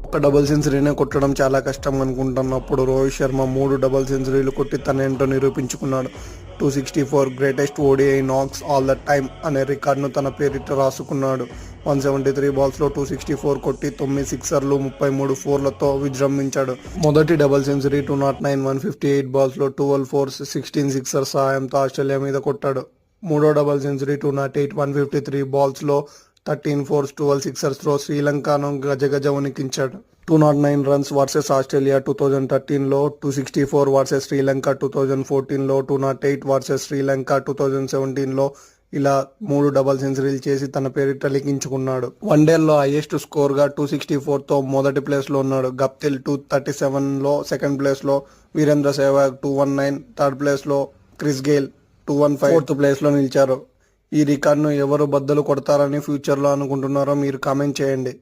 ఒక డబుల్ సెంచరీనే కొట్టడం చాలా కష్టం అనుకుంటున్నప్పుడు రోహిత్ శర్మ 3 డబుల్ సెంచరీలు కొట్టి తన ఏంటో నిరూపించుకున్నాడు. 264 greatest ODI knocks all the time అనే రికార్డును తన పేరిట రాసుకున్నాడు. 173 బాల్స్లో 264 కొట్టి 9 సిక్సర్లు 33 ఫోర్లతో విజృంభించాడు. మొదటి డబుల్ సెంచరీ 209 158 బాల్స్లో 12 ఫోర్స్ 16 సిక్సర్స్ సహాయంతో ఆస్ట్రేలియా మీద కొట్టాడు. మూడో డబుల్ సెంచరీ 208 153 బాల్స్లో 13 ఫోర్స్ 12 సిక్సర్స్తో శ్రీలంకను గజగజ వణికించాడు. 209 రన్స్ వర్సెస్ ఆస్ట్రేలియా 2013లో, 264 వర్సెస్ శ్రీలంక 2014లో, 208 వర్సెస్ శ్రీలంక 2017లో ఇలా 3 డబుల్ సెంచరీలు చేసి తన పేరిట లిఖించుకున్నాడు. వన్డేల్లో హైయెస్ట్ స్కోర్గా 264తో మొదటి ప్లేస్లో ఉన్నాడు. గప్తిల్ 237లో సెకండ్ ప్లేస్లో, వీరేంద్ర సెహ్వాగ్ 219 థర్డ్ ప్లేస్లో, క్రిస్ గేల్ 215 ఫోర్త్ ప్లేస్లో నిలిచారు. ఈ రికార్డును ఎవరు బద్దలు కొడతారని ఫ్యూచర్లో అనుకుంటున్నారో మీరు కామెంట్ చేయండి.